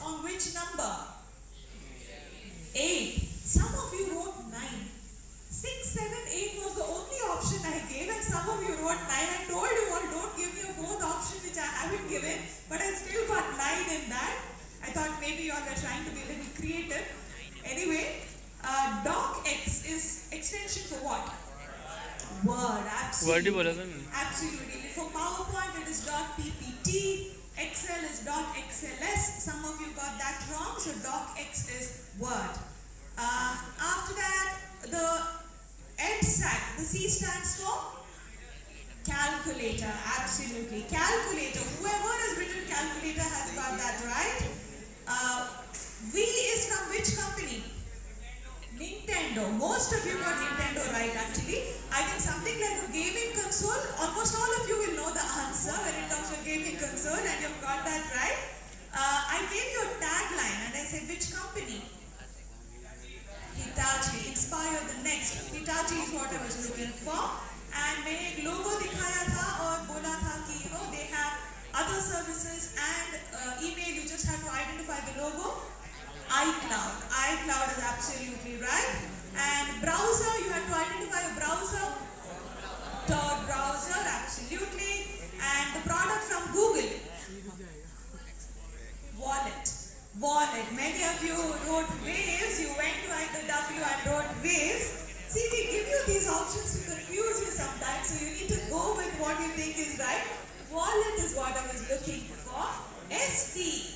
on which number? 8. Some of you wrote 9. 6, 7, 8 was the only option I gave, and some of you wrote 9. I told you all, don't give me a fourth option which I haven't given, but I still got 9 in that. I thought maybe you all were trying to be a little creative. Anyway, docx is extension for what? Word, absolutely. Absolutely. For PowerPoint, it is .ppt. Excel is .xls. Some of you got that wrong, so docx is Word. After that, the EDSAT, the C stands for calculator. Absolutely. Calculator. Whoever has written calculator has got that right. V is from which company? Nintendo. Most of you got Nintendo right actually. I think something like a gaming console. Almost all of you will know the answer when it comes to gaming console, and you've got that right. I gave you a tagline and I said which company? Hitachi. Inspire the next. Hitachi is what I was looking for. And मैंने एक logo दिखाया था और बोला था कि they have other services and email. You just have to identify the logo. iCloud. iCloud is absolutely right. And browser, you have to identify a browser. Tor browser, absolutely. And the product from Google. Wallet. Wallet. Many of you wrote waves. You went to IW and wrote waves. See, we give you these options to confuse you sometimes, so you need to go with what you think is right. Wallet is what I was looking for. SD.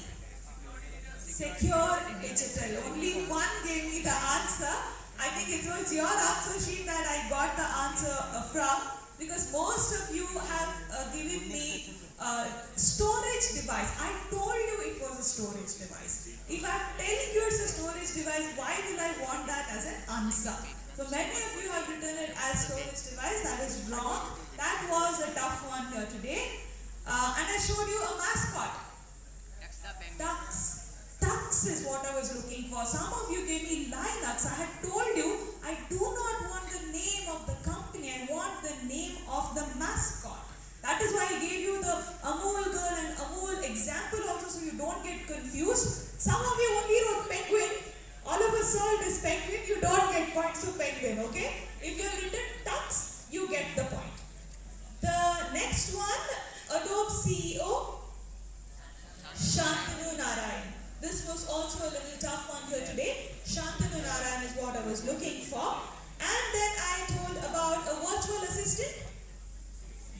Secure digital. Only one gave me the answer. I think it was your answer sheet that I got the answer from, because most of you have given me storage device. I told you it was a storage device. If I'm telling you it's a storage device, why will I want that as an answer? So many of you have written it as storage device. That is wrong. That was a tough one here today. And I showed you a mascot. Ducks. Tux is what I was looking for. Some of you gave me Linux. I had told you I do not want the name of the company. I want the name of the mascot. That is why I gave you the Amul girl and Amul example also, so you don't get confused. Some of you only wrote penguin. All of us saw it as penguin. You don't get points for penguin, okay? If you have written tux, you get the point. The next one, Adobe CEO, Shantanu Narayan. This was also a little tough one here today. Shantanu Narayan is what I was looking for. And then I told about a virtual assistant.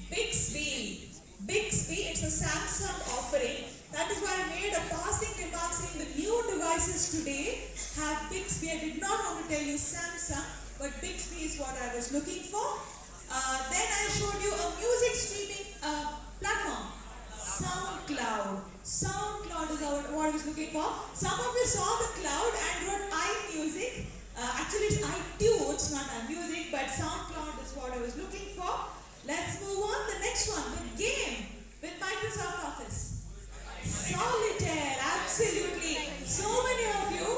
Bixby. Bixby, it's a Samsung offering. That is why I made a passing remark saying the new devices today have Bixby. I did not want to tell you Samsung, but Bixby is what I was looking for. Then I showed you a music streaming platform. SoundCloud. SoundCloud is what I was looking for. Some of you saw the cloud and wrote iMusic. Actually, it's iTunes, not iMusic, but SoundCloud is what I was looking for. Let's move on. The next one, the game with Microsoft Office. Solitaire, absolutely. So many of you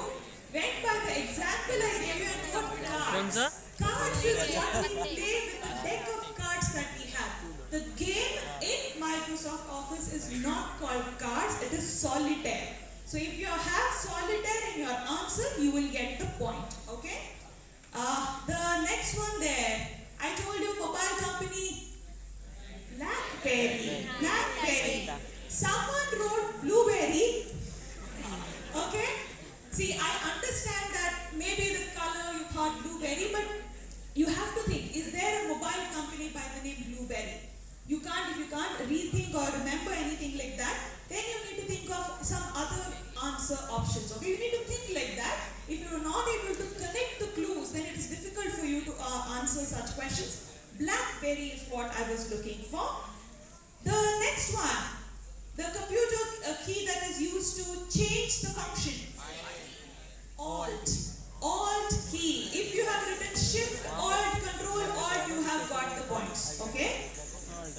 went by the example I gave you and put cards. Cards is what we play with the deck of cards that we have. The game in Microsoft Office is not called cards, it is solitaire. So if you have solitaire in your answer, you will get the point, okay? The next one there, I told you mobile company, BlackBerry. BlackBerry. Someone wrote blueberry, okay? See, I understand that maybe the color you thought blueberry, but you have to think, is there a mobile company by the name Blueberry? You can't, if you can't rethink or remember anything like that, then you need to think of some other answer options. Okay, you need to think like that. If you are not able to connect the clues, then it is difficult for you to answer such questions. BlackBerry is what I was looking for. The next one, the computer key that is used to change the function. Alt. Alt key. If you have written Shift, Alt, Control, Alt, you have got the points. Okay?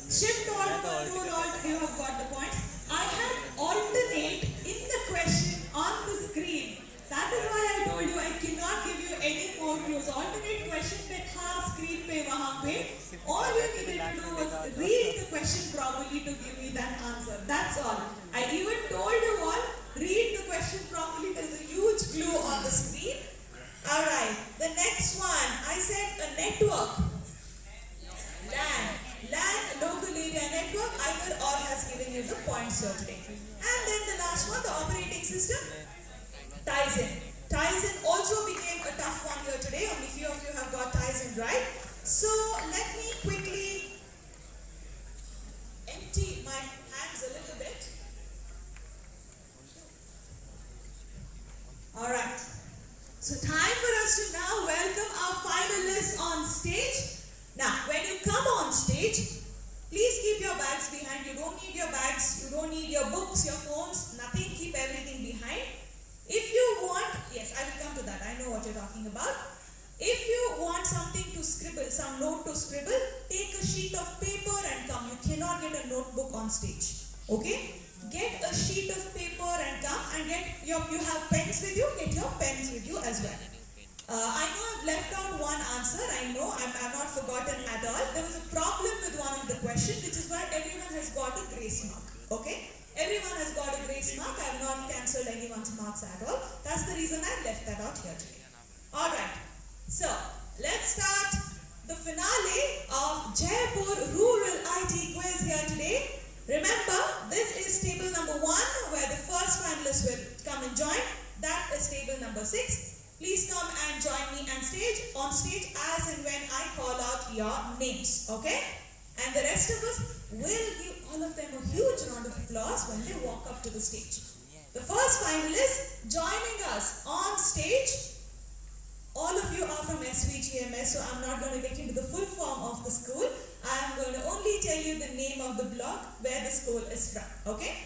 Shift, Alt, Control, Alt, you have got the points. I had alternate in the question on the screen. That is why I told you I cannot give you any more clues. Alternate question में था screen पे वहाँ पे. All you needed to do was read the question properly to give me that answer. on the operating system? Tizen. Tizen also became a tough one here today. Only few of you have got Tizen right. So let me quickly empty my hands a little bit. Alright. So time for us to now welcome our finalists on stage. Now, when you come on stage, please keep your bags behind. You don't need your bags, you don't need your books, your phones, nothing. Keep everything behind. If you want, yes, I will come to that. I know what you're talking about. If you want something to scribble, some note to scribble, take a sheet of paper and come. You cannot get a notebook on stage. Okay? Get a sheet of paper and come and you have pens with you, get your pens with you as well. I know I've left out one answer. I know I'm not forgotten at all. There was a problem with one of the questions, which is why everyone has got a grace mark. Okay? Everyone has got a grace mark. I have not cancelled anyone's marks at all. That's the reason I left that out here today. Alright. So, let's start the finale of Jaipur Rural IT Quiz here today. Remember, this is table number 1, where the first finalist will come and join. That is table number 6. Please come and join me on stage as and when I call out your names. Okay? And the rest of us will give all of them a huge round of applause when they walk up to the stage. The first finalist joining us on stage, all of you are from SVGMS, so I'm not going to get into the full form of the school. I'm going to only tell you the name of the block where the school is from. Okay?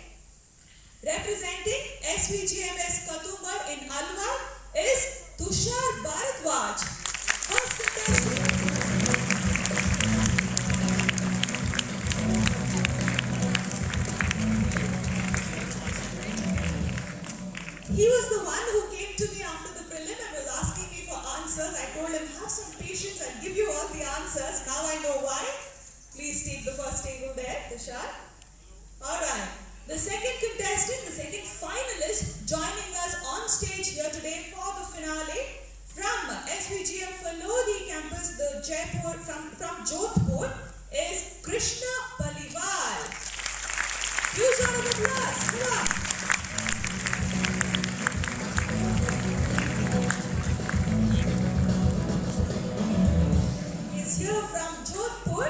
Representing SVGMS Katumbar in Alwar is Tushar Bharadwaj. First contestant. He was the one who came to me after the prelim and was asking me for answers. I told him, have some patience, I'll give you all the answers. Now I know why. Please take the first table there, Tushar. Alright. The second contestant, the second finalist joining us on stage here today for the finale from SVGM Falodi campus, the Jaipur, from Jodhpur, is Krishna Paliwal. Huge round of applause. Come on. Here from Jodhpur,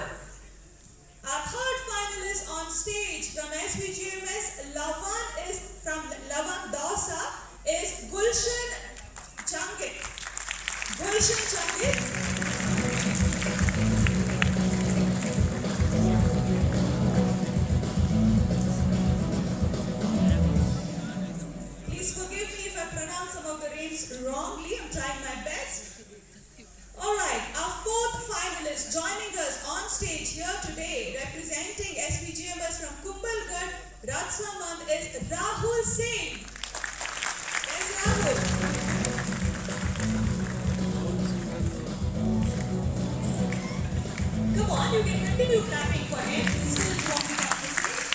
our third finalist on stage from SVGMS Lavan Dausa is Gulshan Changit. Gulshan Changit. Please forgive me if I pronounce some of the names wrongly. I'm trying my best. Alright, our fourth finalist joining us on stage here today, representing SVGMS from Kumbhalgarh, Rajsamand, is Rahul Singh. There's Rahul. Come on, you can continue clapping for him. He's still walking up the stage.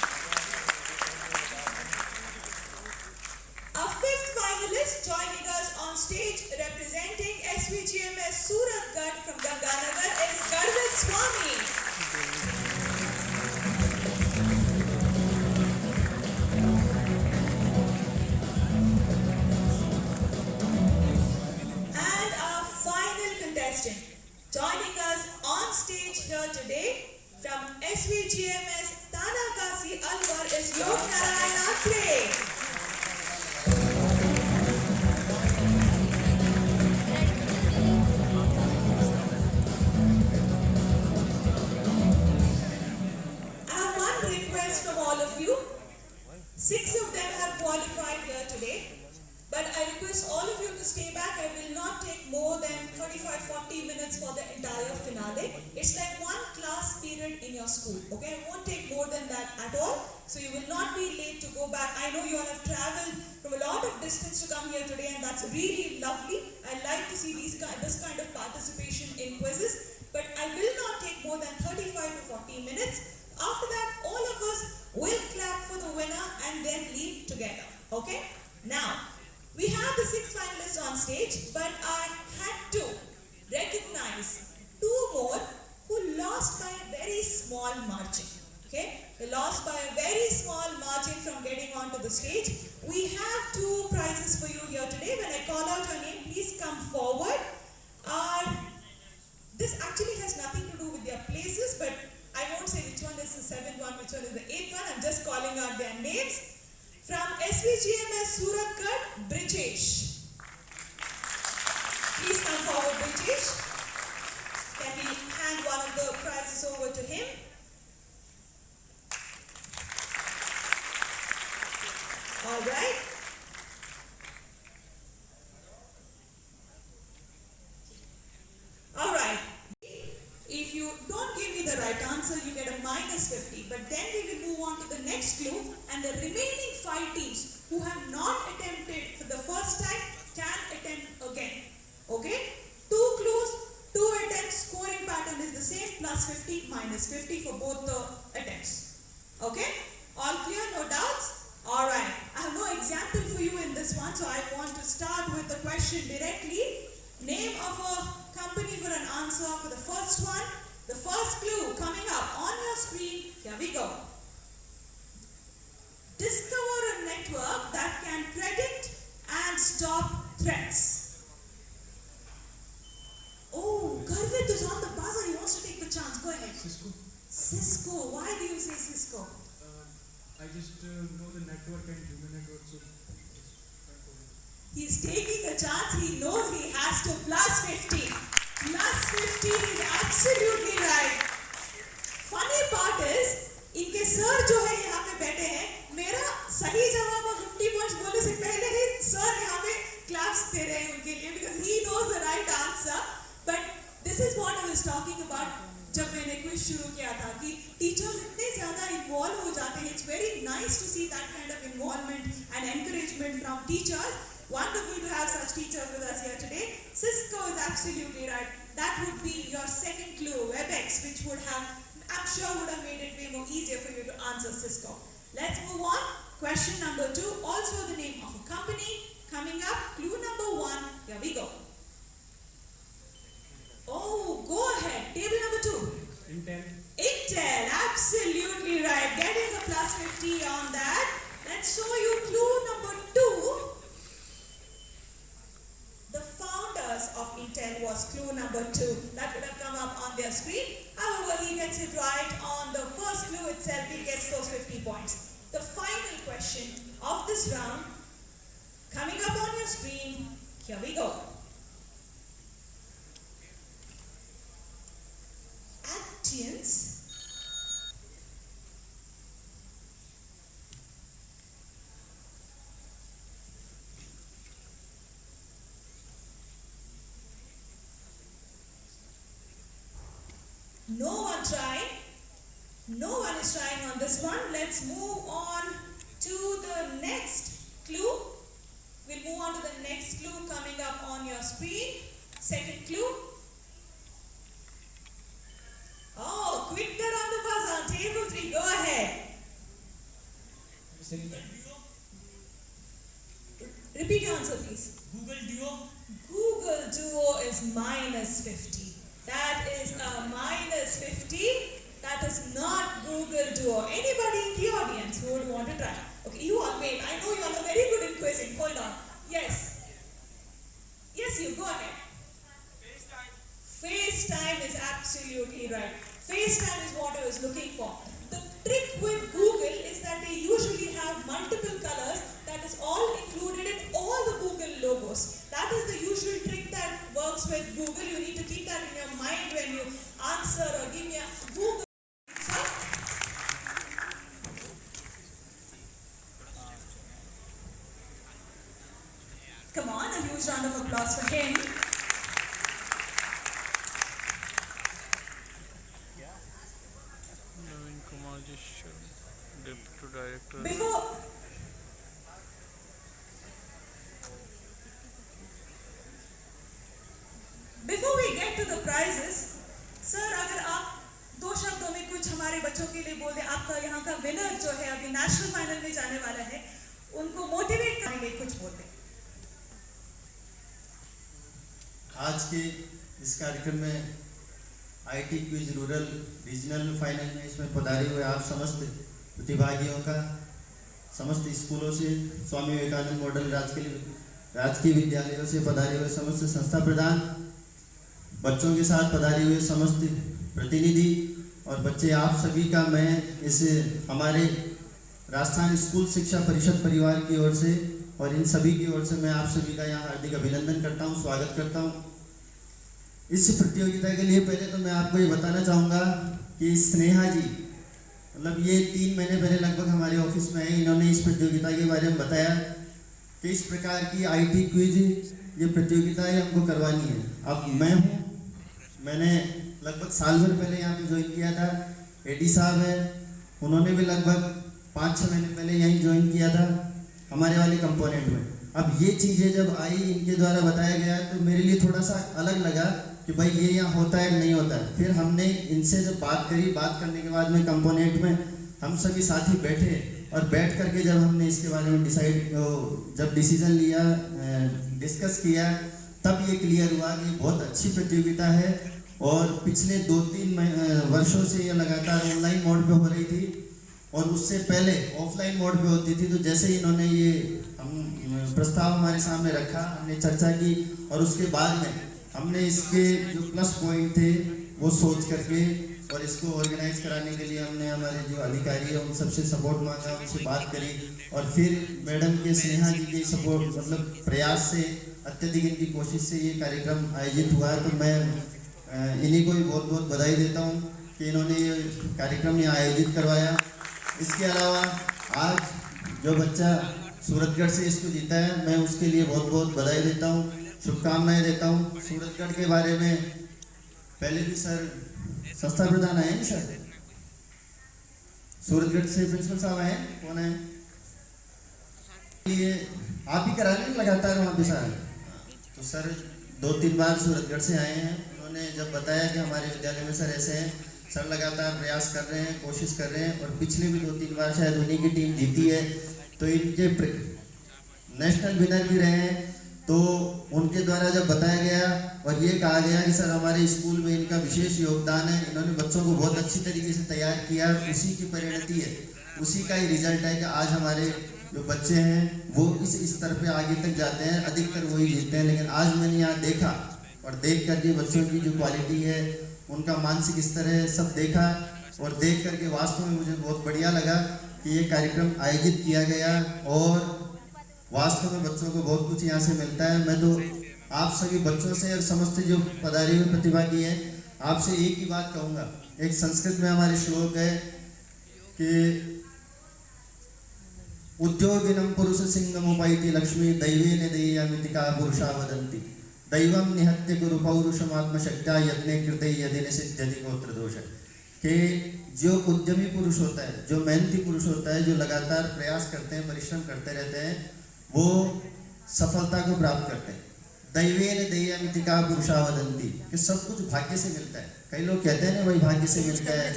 Our fifth finalist joining us on stage, representing SVGMS Suratgarh from Ganganagar, is Garvit Swami. And our final contestant joining us on stage here today from SVGMS TATA Alwar is Lok Narayan Athre. From all of you. 6 of them have qualified here today. But I request all of you to stay back. I will not take more than 35-40 minutes for the entire finale. It's like one class period in your school. Okay, I won't take more than that at all. So you will not be late to go back. I know you all have traveled from a lot of distance to come here today, and that's really lovely. I like to see this kind of participation in quizzes. But I will not take more than 35 to 40 minutes. After that, all of us will clap for the winner and then leave together. Okay? Now, we have the 6 finalists on stage, but I had to recognize 2 more who lost by a very small margin. Okay? They lost by a very small margin from getting onto the stage. We have two prizes for you here today. When I call out your name, please come forward. This actually has nothing to do with their places, but I won't say which one is the 7th one, which one is the 8th one. I'm just calling out their names. From SVGMS Suratgarh, Brijesh. Please come forward, Brijesh. Can we hand one of the prizes over to him? All right. All right. If you don't give me the right answer, you get a -50. But then we will move on to the next clue, and the remaining 5 teams who have not attempted for the first time can attempt again. Okay? 2 clues, 2 attempts. Scoring pattern is the same: +50, -50 for both the attempts. Okay? All clear? No doubts? All right. I have no example for you in this one, so I want to start with the question directly. Name of a company for an answer for the first one. The first clue coming up on your screen. Here we go. Discover a network that can predict and stop threats. Oh, Garvit is on the buzzer. He wants to take the chance. Go ahead. Cisco. Cisco. Why do you say Cisco? I just know the network and human network, so He's taking a chance. He knows he has to +50. +50 is absolutely right. Funny part is, इनके sir जो है यहाँ पे बैठे हैं, मेरा सही जवाब और 50 points बोलने से पहले ही सर यहाँ पे क्लैप्स दे रहे हैं उनके लिए, because he knows the right answer. But this is what I was talking about जब मैंने क्विज शुरू किया था कि टीचर्स इतने ज़्यादा इन्वॉल्व हो जाते हैं. It's very nice to see that kind of involvement and encouragement from teachers. Wonderful to have such teachers with us here today. Cisco is absolutely right. That would be your second clue, WebEx, which would have, I'm sure would have made it way more easier for you to answer Cisco. Let's move on. Question number 2, also the name of a company. Coming up, clue number 1, here we go. Oh, go ahead. Table number 2. Intel. Intel, absolutely right. Getting a +50 on that. Let's show you clue number 2. The founders of Intel was clue number 2. That would have come up on their screen. However, he gets it right on the first clue itself. He gets those 50 points. The final question of this round, coming up on your screen. Here we go. Actians. No one trying. No one is trying on this one. Let's move on to the next clue. We'll move on to the next clue coming up on your screen. Second clue. Oh, quicker on the buzzer. Table 3, go ahead. Repeat your answer, please. Google Duo. Google Duo is -50. That is a -50. That is not Google Duo. Anybody in the audience who would want to try? Okay, you all wait. I know you all are very good in quizzing. Hold on. Yes. Yes, you go ahead. FaceTime is absolutely right. FaceTime is what I was looking for. The trick with Google is that they usually have multiple colors that is all included in all the Google logos. That is the usual trick that works with Google. You need to keep that in your mind when you answer or give me a Google answer. Come on, a huge round of applause for him. Deputy Director. Before we get to the prizes, sir, अगर आप 2 शब्दों में कुछ हमारे बच्चों के लिए बोल दें, आपका यहाँ का विनर जो है अभी नेशनल फाइनल में जाने वाला है, उनको मोटिवेट करने के लिए कुछ बोल दें. आज के इस कार्यक्रम में IT quiz rural regional final में इसमें पधारे हुए आप समस्त प्रतिभागियों का समस्त स्कूलों से, स्वामी विवेकानंद मॉडल राजकीय विद्यालयों से पधारे हुए समस्त संस्था प्रधान, बच्चों के साथ पधारे हुए समस्त प्रतिनिधि और बच्चे, आप सभी का मैं इस हमारे राजस्थान स्कूल शिक्षा परिषद परिवार की ओर से और इन सभी की ओर से मैं आप सभी का यहाँ हार्दिक अभिनंदन करता हूँ, स्वागत करता हूँ। इस प्रतियोगिता के लिए पहले तो मैं आपको ये बताना चाहूँगा कि स्नेहा जी, मतलब ये 3 महीने पहले लगभग हमारे ऑफिस में आए, इन्होंने इस प्रतियोगिता के बारे में बताया कि इस प्रकार की IT क्विज ये प्रतियोगिता है हमको करवानी है। अब मैं हूँ, मैंने लगभग साल भर पहले यहाँ पे ज्वाइन किया था। एडी साहब है, उन्होंने भी लगभग 5-6 महीने पहले यहीं ज्वाइन किया था हमारे वाले कंपोनेंट में। अब ये चीज़ें जब आई, इनके द्वारा बताया गया तो मेरे लिए थोड़ा सा अलग लगा कि भाई ये यहाँ होता है नहीं होता है। फिर हमने इनसे जब बात करी, बात करने के बाद में कंपोनेंट में हम सभी साथी बैठे और बैठ करके जब हमने इसके बारे में जब डिसीजन लिया, डिस्कस किया, तब ये क्लियर हुआ कि बहुत अच्छी प्रतियोगिता है और पिछले 2-3 वर्षों से ये लगातार ऑनलाइन मोड पे हो रही थी और उससे पहले ऑफलाइन मोड पे होती थी। तो जैसे ही इन्होंने ये प्रस्ताव हमारे सामने रखा, हमने चर्चा की और उसके बाद में हमने इसके जो प्लस पॉइंट थे वो सोच करके और इसको ऑर्गेनाइज कराने के लिए हमने हमारे जो अधिकारी है उन सबसे सपोर्ट मांगा, उनसे बात करी और फिर मैडम के, स्नेहा जी के सपोर्ट मतलब प्रयास से, अत्यधिक इनकी कोशिश से ये कार्यक्रम आयोजित हुआ। तो मैं इन्हीं को भी बहुत बहुत बधाई देता हूँ कि इन्होंने ये कार्यक्रम यहाँ आयोजित करवाया। इसके अलावा आज जो बच्चा सूरतगढ़ से इसको जीता है, मैं उसके लिए बहुत बहुत बधाई देता हूँ, शुभकामनाएं देता हूँ। सूरतगढ़ के बारे में पहले भी सर संस्था प्रधान आए हैं, सर सूरतगढ़ से प्रिंसिपल साहब आए, कौन है ये आप ही करा रहे हैं लगातार वहाँ पे सर। तो सर 2-3 बार सूरतगढ़ से आए हैं, उन्होंने जब बताया कि हमारे विद्यालय में सर ऐसे हैं, सर लगातार प्रयास कर रहे हैं, कोशिश कर रहे हैं और पिछले भी 2-3 बार शायद उन्हीं की टीम जीती है। तो इनके नेशनल विनर भी रहे हैं। तो उनके द्वारा जब बताया गया और ये कहा गया कि सर हमारे स्कूल में इनका विशेष योगदान है, इन्होंने बच्चों को बहुत अच्छी तरीके से तैयार किया, उसी की परिणति है, उसी का ही रिजल्ट है कि आज हमारे जो बच्चे हैं वो इस स्तर पे आगे तक जाते हैं, अधिकतर वही जीतते हैं। लेकिन आज मैंने यहाँ देखा और देख करके बच्चों की जो क्वालिटी है, उनका मानसिक स्तर है, सब देखा और देख करके वास्तव में मुझे बहुत बढ़िया लगा कि ये कार्यक्रम आयोजित किया गया और वास्तव में बच्चों को बहुत कुछ यहाँ से मिलता है। मैं तो आप सभी बच्चों से और समस्त जो पधारी हुए प्रतिभागी हैं, आपसे एक ही बात कहूँगा। एक संस्कृत में हमारे श्लोक है कि उद्योगिनम पुरुष सिंहम उपायति लक्ष्मी दैवेन देयमितिका पुरुषा वदन्ति दैवम निहत्य गुरु पौरुषमात्मशक्त्या यज्ञे कृते यदि निषिध्यति गोत्र दोष। कि जो उद्यमी पुरुष होता है, जो मेहनती पुरुष होता है, जो लगातार प्रयास करते हैं, परिश्रम करते रहते हैं, वो सफलता को प्राप्त करते हैं। दैवेन देयमितिका पुरुषा वदन्ति, कि सब कुछ भाग्य से मिलता है। कई लोग कहते हैं ना भाई भाग्य से मिलता है,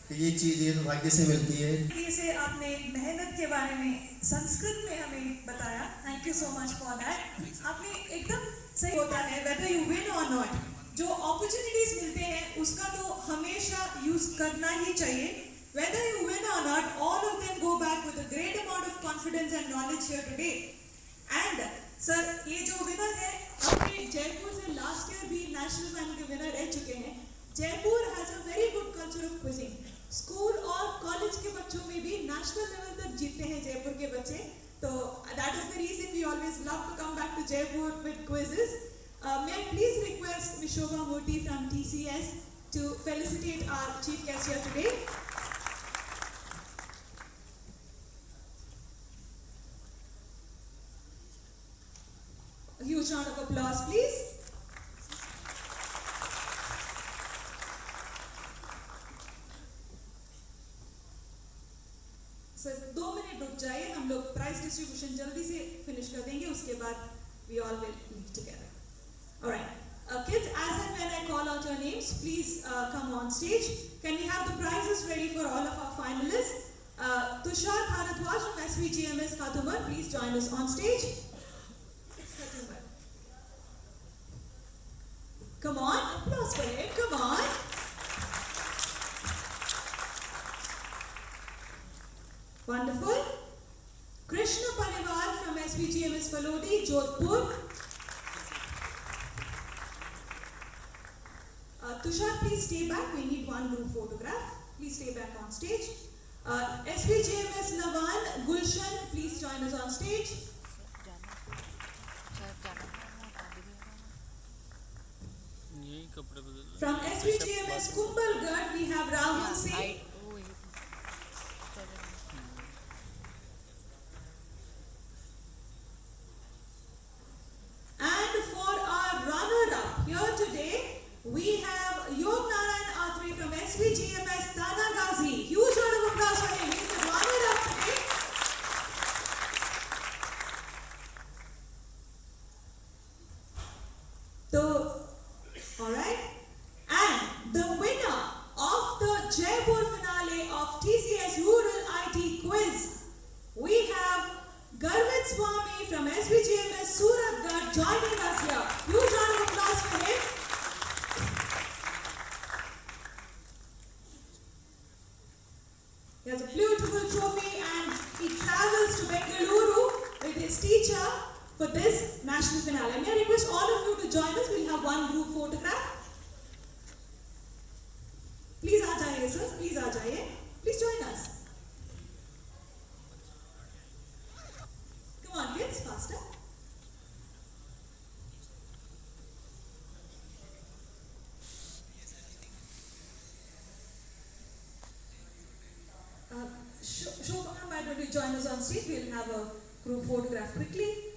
कि ये चीज़ ये तो भाग्य से मिलती है। से आपने मेहनत के बारे में संस्कृत में हमें बताया, thank you so much for that. आपने एकदम सही होता है, वेदर यू विन और नॉट, जो अपॉर्चुनिटीज मिलते हैं उसका तो हमेशा यूज करना ही चाहिए। वेदर यू विन और not, all of them go back with a great amount of confidence and knowledge here today. And sir, ये जो विनर है अपने जयपुर से लास्ट ईयर भी नेशनल पैनल के विनर रह चुके हैं। Jaipur has a very good culture of quizzing, school और कॉलेज के बच्चों में भी नेशनल लेवल तक जीतते हैं जयपुर के बच्चे। तो that is the reason we always love to come back to Jaipur with quizzes. May I please request Ms. Shobha Murthy from TCS to felicitate our chief guest here today. A huge round of applause, please. Sir, 2 minute रुक जाइए, हम लोग prize distribution जल्दी से finish कर देंगे, उसके बाद we all will meet together. All right, kids, as and when I call out your names, please come on stage. Can we have the prizes ready for all of our finalists? Tushar Bharadwaj from SVGMS Kadumar, please join us on stage. Come on, applause for him, come on. Wonderful. Krishna Panivar from SVGMS Falodi, Jodhpur. Tushar, please stay back. We need one group photograph. Please stay back on stage. SVGMS Navan, Gulshan, please join us on stage. From SVGMS Kumbhalgarh, we have Rahul Singh. And for our runner-up here today, we have Yog Narayan Athre from SVGMS Tanagazi. Huge round of applause for him. He's the runner-up today. So, alright. And the winner of the Jaipur finale of TCS Rural IT Quiz, we have Garvit Swami from SVGMS Suratgarh joining us here. Huge round of applause for him. He has a beautiful trophy and he travels to Bengaluru with his teacher for this national finale. May I request all of you to join us? We'll have one group photograph. Please aa jaiye sir, please aa jaiye. Please join us. Come on kids, faster. Shobha, why don't you join us on stage? We'll have a group photograph quickly.